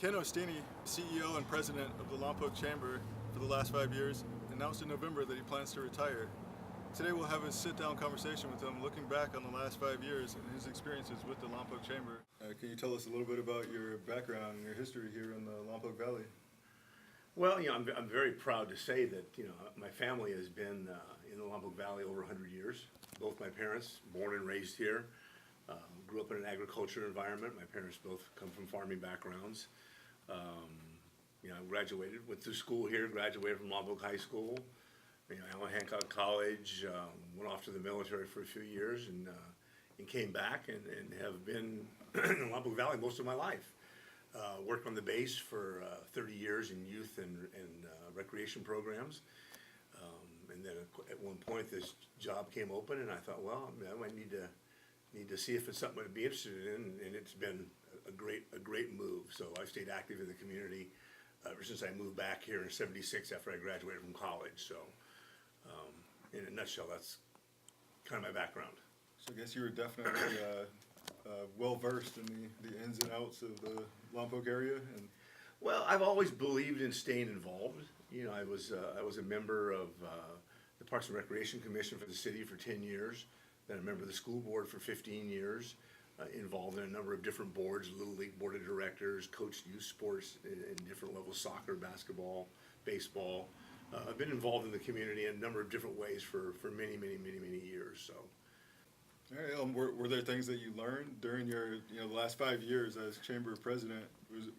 Ken Ostini, CEO and President of the Lompoc Chamber for the last 5 years, announced in November that he plans to retire. Today we'll have a sit-down conversation with him looking back on the last 5 years and his experiences with the Lompoc Chamber. Can you tell us a little bit about your background and your history here in the Lompoc Valley? Well, I'm very proud to say that, my family has been in the Lompoc Valley over 100 years. Both my parents, born and raised here, grew up in an agriculture environment. My parents both come from farming backgrounds. I graduated, went through school here, graduated from Lompoc High School, Allen Hancock College, went off to the military for a few years and came back and have been in the Lompoc Valley most of my life. Worked on the base for 30 years in youth and recreation programs. And then at one point this job came open and I thought, well, I might need to see if it's something I'd be interested in, and it's been a great move. So I've stayed active in the community ever since I moved back here in '76 after I graduated from college. So in a nutshell, that's kind of my background. So I guess you were definitely well versed in the ins and outs of the Lompoc area. And well, I've always believed in staying involved. I was a member of the Parks and Recreation Commission for the city for 10 years. Then a member of the school board for 15 years. Involved in a number of different boards, Little League Board of Directors, coached youth sports in different levels, soccer, basketball, baseball. I've been involved in the community in a number of different ways for many years. So. All right, were there things that you learned during your the last 5 years as chamber president?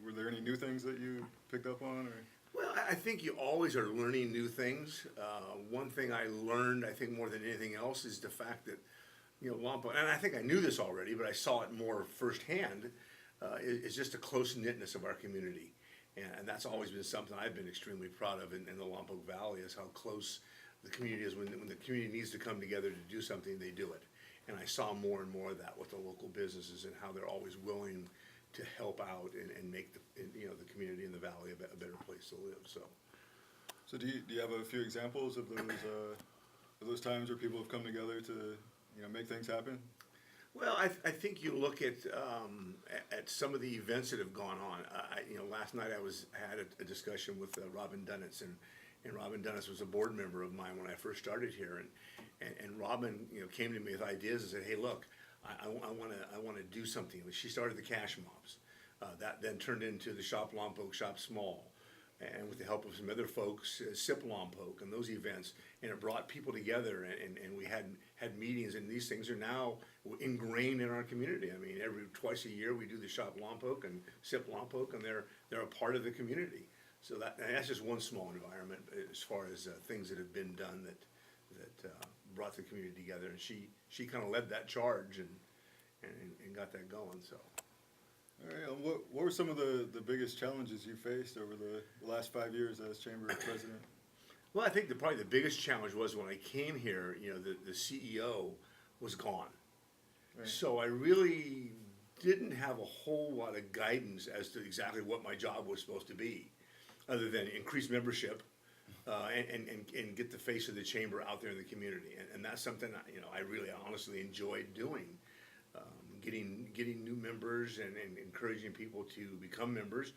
Were there any new things that you picked up on? Or? Well, I think you always are learning new things. One thing I learned, I think more than anything else, is the fact that Lompoc, and I think I knew this already, but I saw it more firsthand, is just a close-knitness of our community. And that's always been something I've been extremely proud of in the Lompoc Valley, is how close the community is. When the community needs to come together to do something, they do it. And I saw more and more of that with the local businesses and how they're always willing to help out and make the community in the valley a better place to live. So do you have a few examples of those times where people have come together to make things happen? Well, I think you look at some of the events that have gone on. Last night I had a discussion with Robin Dunnitz, and Robin Dunnitz was a board member of mine when I first started here, and Robin came to me with ideas and said, hey, look, I want to do something. She started the cash mobs. That then turned into the Shop Lompoc, Shop Small, and with the help of some other folks, Sip Lompoc and those events, and it brought people together, and we had meetings, and these things are now ingrained in our community. I mean, twice a year we do the Shop Lompoc and Sip Lompoc, and they're a part of the community. So that's just one small environment as far as things that have been done that brought the community together, and she kind of led that charge and got that going. So. All right. What were some of the biggest challenges you faced over the last 5 years as chamber president? Well, I think probably the biggest challenge was when I came here. The CEO was gone, right. So I really didn't have a whole lot of guidance as to exactly what my job was supposed to be, other than increase membership and get the face of the chamber out there in the community, and that's something I really honestly enjoyed doing. Getting new members and encouraging people to become members.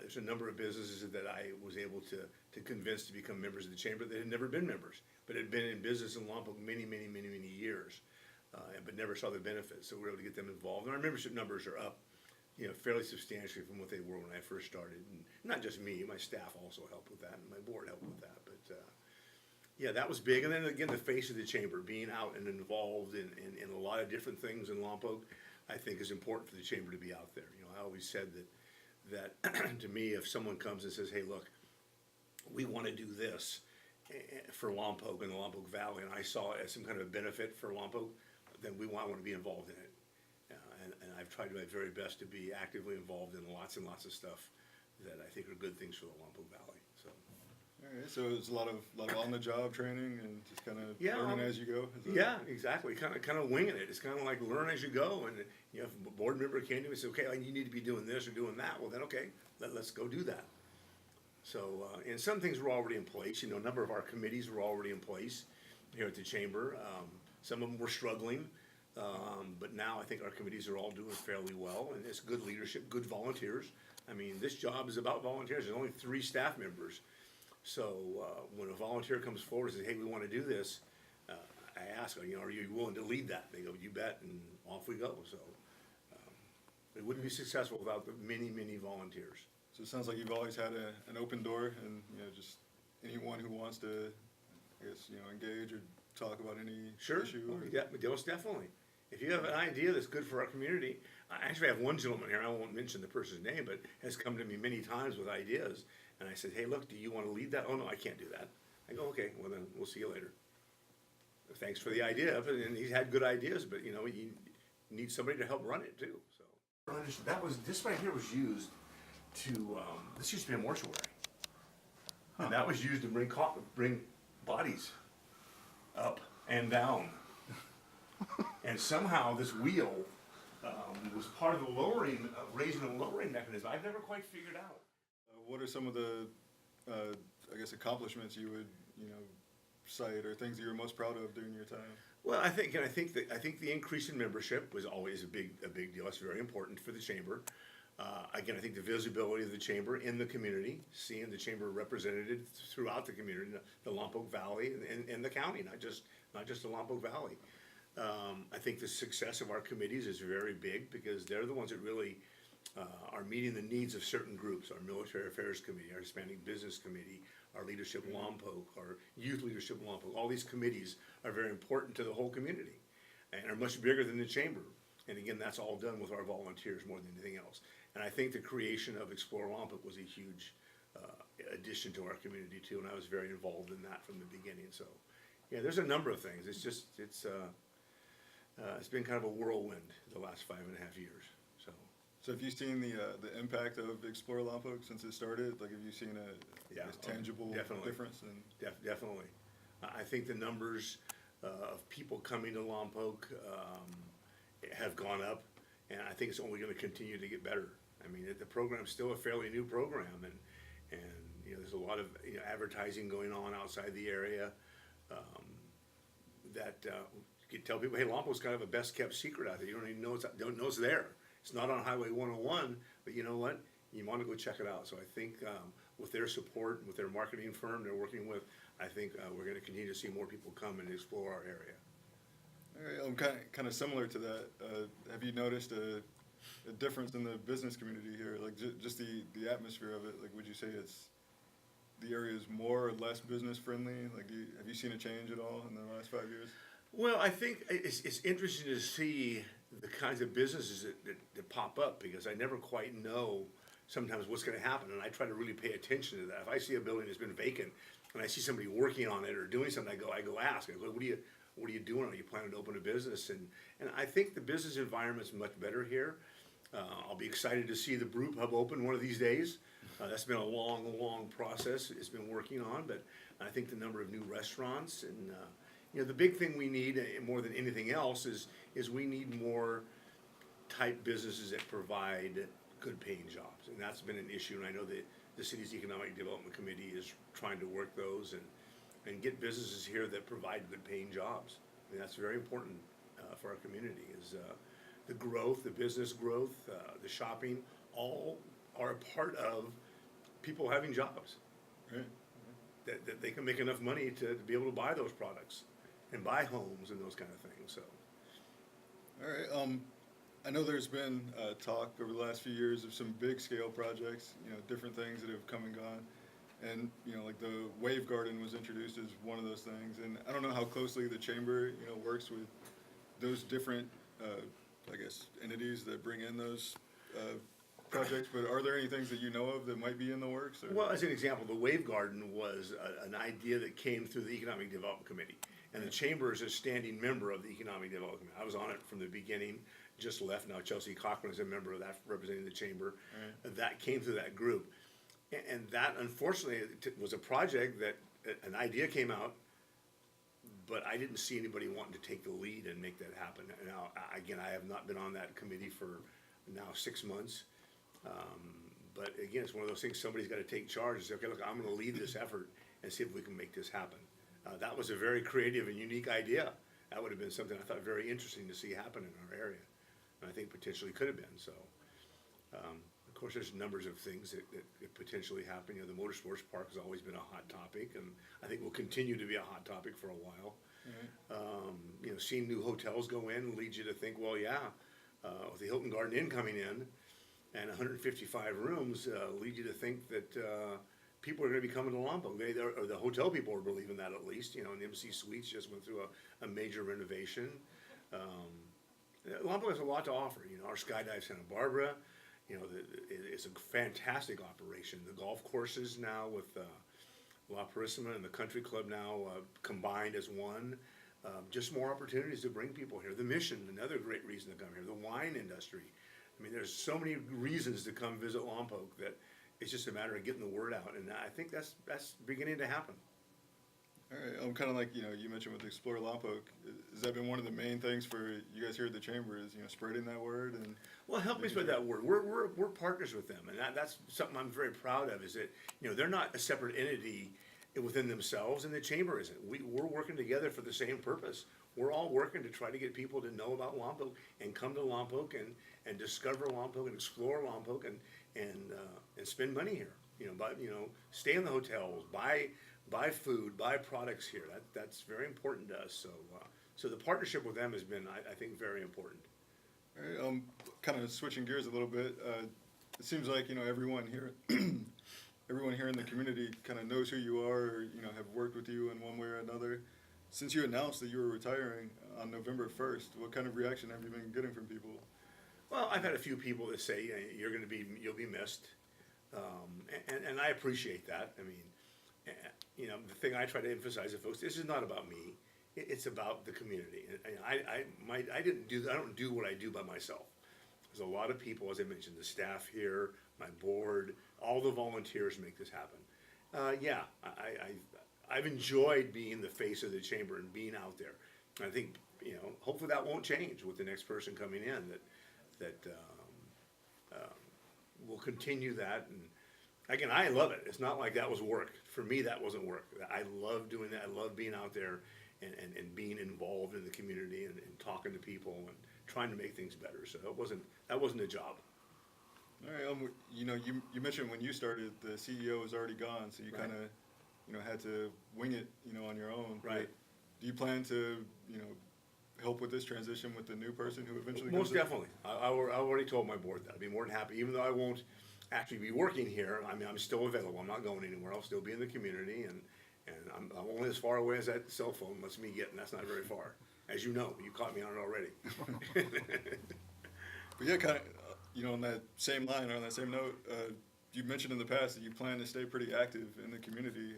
There's a number of businesses that I was able to convince to become members of the chamber that had never been members, but had been in business in Lompoc many years, but never saw the benefits. So we were able to get them involved, and our membership numbers are up, fairly substantially from what they were when I first started. And not just me, my staff also helped with that, and my board helped with that. But yeah, that was big. And then again, the face of the chamber, being out and involved in a lot of different things in Lompoc, I think is important for the chamber to be out there. I always said that to me, if someone comes and says, hey, look, we want to do this for Lompoc and the Lompoc Valley, and I saw it as some kind of a benefit for Lompoc, then I want to be involved in it. And I've tried my very best to be actively involved in lots and lots of stuff that I think are good things for the Lompoc Valley. So. All right, so it's a lot of on-the-job training and just kind of learning as you go. Yeah, exactly. Kind of winging it. It's kind of like learn as you go. And if a board member came to me and said, "Okay, you need to be doing this or doing that," well, then okay, let's go do that. So, and some things were already in place. A number of our committees were already in place here at the chamber. Some of them were struggling. But now I think our committees are all doing fairly well, and it's good leadership, good volunteers. I mean, this job is about volunteers. There's only 3 staff members. So when a volunteer comes forward and says, hey, we want to do this, I ask, you know, are you willing to lead that? They go, you bet, and off we go. So it wouldn't be successful without the many, many volunteers. So it sounds like you've always had an open door, and you know, just anyone who wants to, I guess, you know, engage or talk about any issue. Yeah, most definitely. If you have an idea that's good for our community, I actually have one gentleman here, I won't mention the person's name, but has come to me many times with ideas. And I said, hey, look, do you want to lead that? Oh, no, I can't do that. I go, okay, well then, we'll see you later. Thanks for the idea, and he's had good ideas, but you know, you need somebody to help run it too, so. This right here was used to, this used to be a mortuary. And that was used to bring bodies up and down. And somehow this wheel was part of the lowering, raising and lowering mechanism. I've never quite figured out. What are some of the, I guess, accomplishments you would, you know, cite, or things that you're most proud of during your time? Well, I think the increase in membership was always a big deal. It's very important for the chamber. Again, I think the visibility of the chamber in the community, seeing the chamber represented throughout the community, the Lompoc Valley and the county, not just the Lompoc Valley. I think the success of our committees is very big because they're the ones that really are meeting the needs of certain groups. Our Military Affairs Committee, our Hispanic Business Committee, our Leadership Lompoc, our Youth Leadership Lompoc. All these committees are very important to the whole community and are much bigger than the chamber. And again, that's all done with our volunteers more than anything else. And I think the creation of Explore Lompoc was a huge addition to our community too, and I was very involved in that from the beginning. So, yeah, there's a number of things. It's been kind of a whirlwind the last 5.5 years. So have you seen the impact of Explore Lompoc since it started? Like, have you seen a tangible difference? Definitely. I think the numbers of people coming to Lompoc have gone up, and I think it's only going to continue to get better. I mean, the program's still a fairly new program, and you know, there's a lot of advertising going on outside the area that you can tell people, hey, Lompoc's kind of a best kept secret out there. You don't even know it's there. It's not on Highway 101, but you know what? You want to go check it out. So I think with their support, with their marketing firm they're working with, I think we're going to continue to see more people come and explore our area. All right, kind of similar to that. Have you noticed a difference in the business community here? Like just the atmosphere of it. Like, would you say the area is more or less business friendly? Like, have you seen a change at all in the last 5 years? Well, I think it's interesting to see the kinds of businesses that pop up, because I never quite know sometimes what's going to happen, and I try to really pay attention to that. If I see a building that's been vacant and I see somebody working on it or doing something, I go ask. I go, what are you doing? Are you planning to open a business? And I think the business environment's much better here. I'll be excited to see the Brew Pub open one of these days. That's been a long process it's been working on, but I think the number of new restaurants and you know, the big thing we need more than anything else is we need more type businesses that provide good paying jobs, and that's been an issue. And I know that the city's Economic Development Committee is trying to work those and get businesses here that provide good paying jobs. I mean, that's very important for our community. Is the growth, the business growth, the shopping, all are a part of people having jobs. Right. That they can make enough money to be able to buy those products and buy homes and those kind of things. So, all right. I know there's been talk over the last few years of some big scale projects. You know, different things that have come and gone, and you know, like the Wave Garden was introduced as one of those things. And I don't know how closely the chamber, you know, works with those different, I guess, entities that bring in those projects. But are there any things that you know of that might be in the works? Or? Well, as an example, the Wave Garden was an idea that came through the Economic Development Committee. And the chamber is a standing member of the Economic Development Committee. I was on it from the beginning, just left now. Chelsea Cochran is a member of that, representing the chamber. Right. That came through that group. And that, unfortunately, was a project that an idea came out, but I didn't see anybody wanting to take the lead and make that happen. Now, again, I have not been on that committee for now 6 months. But again, it's one of those things, somebody's got to take charge and say, okay, look, I'm going to lead this effort and see if we can make this happen. That was a very creative and unique idea. that would have been something I thought very interesting to see happen in our area, and I think potentially could have been. So, of course, there's numbers of things that could potentially happen. You know, the motorsports park has always been a hot topic, and I think will continue to be a hot topic for a while. You know, seeing new hotels go in leads you to think, well, yeah, with the Hilton Garden Inn coming in and 155 rooms, lead you to think that people are going to be coming to Lompoc. Or the hotel people are believing that, at least. You know, and the MC Suites just went through a major renovation. Lompoc has a lot to offer. You know, our Skydive Santa Barbara, you know, it's a fantastic operation. The golf courses now with La Purisima and the country club now combined as one. Just more opportunities to bring people here. The Mission, another great reason to come here. The wine industry. I mean, there's so many reasons to come visit Lompoc that it's just a matter of getting the word out, and I think that's beginning to happen. All right, I'm kind of like, you know, you mentioned with Explore Lompoc, has that been one of the main things for you guys here at the Chamber, is, you know, spreading that word? And well, help me spread that word. We're partners with them, and that's something I'm very proud of, is that, you know, they're not a separate entity within themselves, and the Chamber isn't. We're working together for the same purpose. We're all working to try to get people to know about Lompoc and come to Lompoc and discover Lompoc and explore Lompoc and spend money here. You know, stay in the hotels, buy food, buy products here. That's very important to us. So the partnership with them has been, I think, very important. All right, kind of switching gears a little bit. It seems like, you know, everyone here in the community kind of knows who you are, or, you know, have worked with you in one way or another. Since you announced that you were retiring on November 1st, what kind of reaction have you been getting from people? Well, I've had a few people that say, you'll be missed, and I appreciate that. I mean, you know, the thing I try to emphasize to folks, this is not about me. It's about the community. And I don't do what I do by myself. There's a lot of people, as I mentioned, the staff here, my board, all the volunteers make this happen. Yeah, I've enjoyed being the face of the Chamber and being out there. And I think, you know, hopefully that won't change with the next person coming in, that will continue that. And again, I love it. It's not like that was work. For me, that wasn't work. I love doing that. I love being out there and being involved in the community and talking to people and trying to make things better. So that wasn't a job. All right, you know, you mentioned when you started, the CEO was already gone, so you Right. kind of, you know, had to wing it, you know, on your own. Right. But do you plan to, you know, help with this transition with the new person who eventually Most comes in? definitely. I already told my board that. I'd be more than happy, even though I won't actually be working here. I mean, I'm still available. I'm not going anywhere. I'll still be in the community, and I'm only as far away as that cell phone lets me get, and that's not very far. As you know, you caught me on it already. But yeah, kind of, you know, on that same line, or on that same note, you mentioned in the past that you plan to stay pretty active in the community.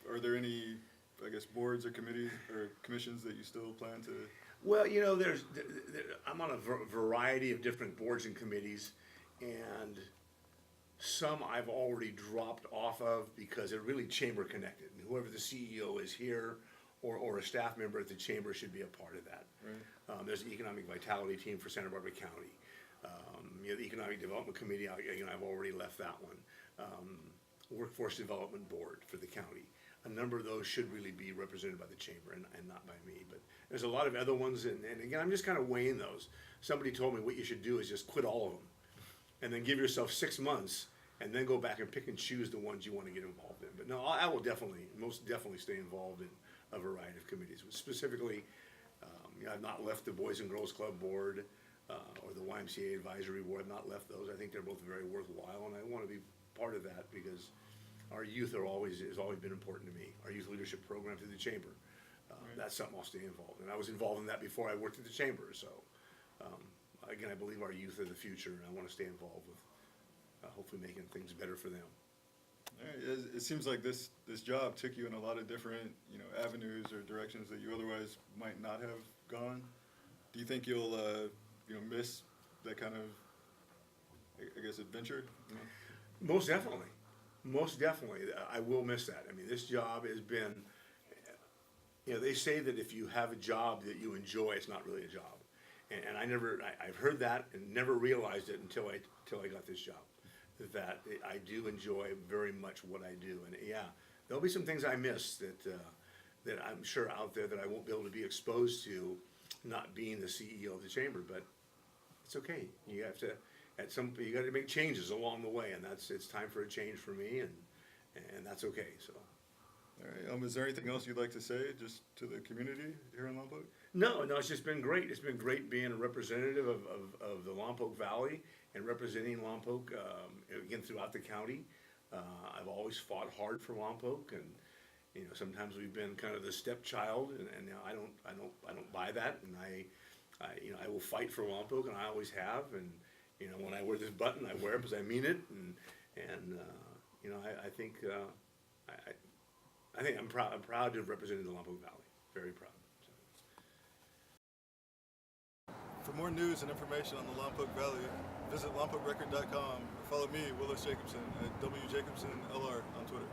Are there any, I guess, boards or committees or commissions that you still plan to? Well, you know, I'm on a variety of different boards and committees, and some I've already dropped off of because they're really chamber connected. And whoever the CEO is here, or a staff member at the chamber, should be a part of that. Right. There's the Economic Vitality Team for Santa Barbara County. You know, the Economic Development Committee, I've already left that one. Workforce Development Board for the county. A number of those should really be represented by the chamber and not by me. But there's a lot of other ones, and again, I'm just kind of weighing those. Somebody told me what you should do is just quit all of them, and then give yourself 6 months, and then go back and pick and choose the ones you want to get involved in. But no, I will most definitely stay involved in a variety of committees. Specifically, you know, I've not left the Boys and Girls Club Board or the YMCA Advisory Board. I've not left those. I think they're both very worthwhile, and I want to be part of that because our youth has always been important to me. Our youth leadership program through the chamber. That's something I'll stay involved in. I was involved in that before I worked at the chamber. So again, I believe our youth are the future, and I want to stay involved with hopefully making things better for them. All right. It seems like this job took you in a lot of different, you know, avenues or directions that you otherwise might not have gone. Do you think you'll you know, miss that kind of, I guess, adventure? You know? Most definitely. Most definitely. I will miss that. I mean, this job has been, you know, they say that if you have a job that you enjoy, it's not really a job. And I've heard that and never realized it until I got this job, that I do enjoy very much what I do. And yeah, there'll be some things I miss that that I'm sure out there that I won't be able to be exposed to, not being the CEO of the chamber. But it's okay. You have to, you got to make changes along the way, and it's time for a change for me, and that's okay. So. All right. Is there anything else you'd like to say just to the community here in Lompoc? No, it's just been great. It's been great being a representative of the Lompoc Valley and representing Lompoc, again, throughout the county. I've always fought hard for Lompoc, and sometimes we've been kind of the stepchild, and now I don't buy that, and I will fight for Lompoc, and I always have, and when I wear this button, I wear it because I mean it, and I think I'm proud to have represented the Lompoc Valley. Very proud. For more news and information on the Lompoc Valley, visit lompocrecord.com or follow me, Willis Jacobson, at WJacobsonLR on Twitter.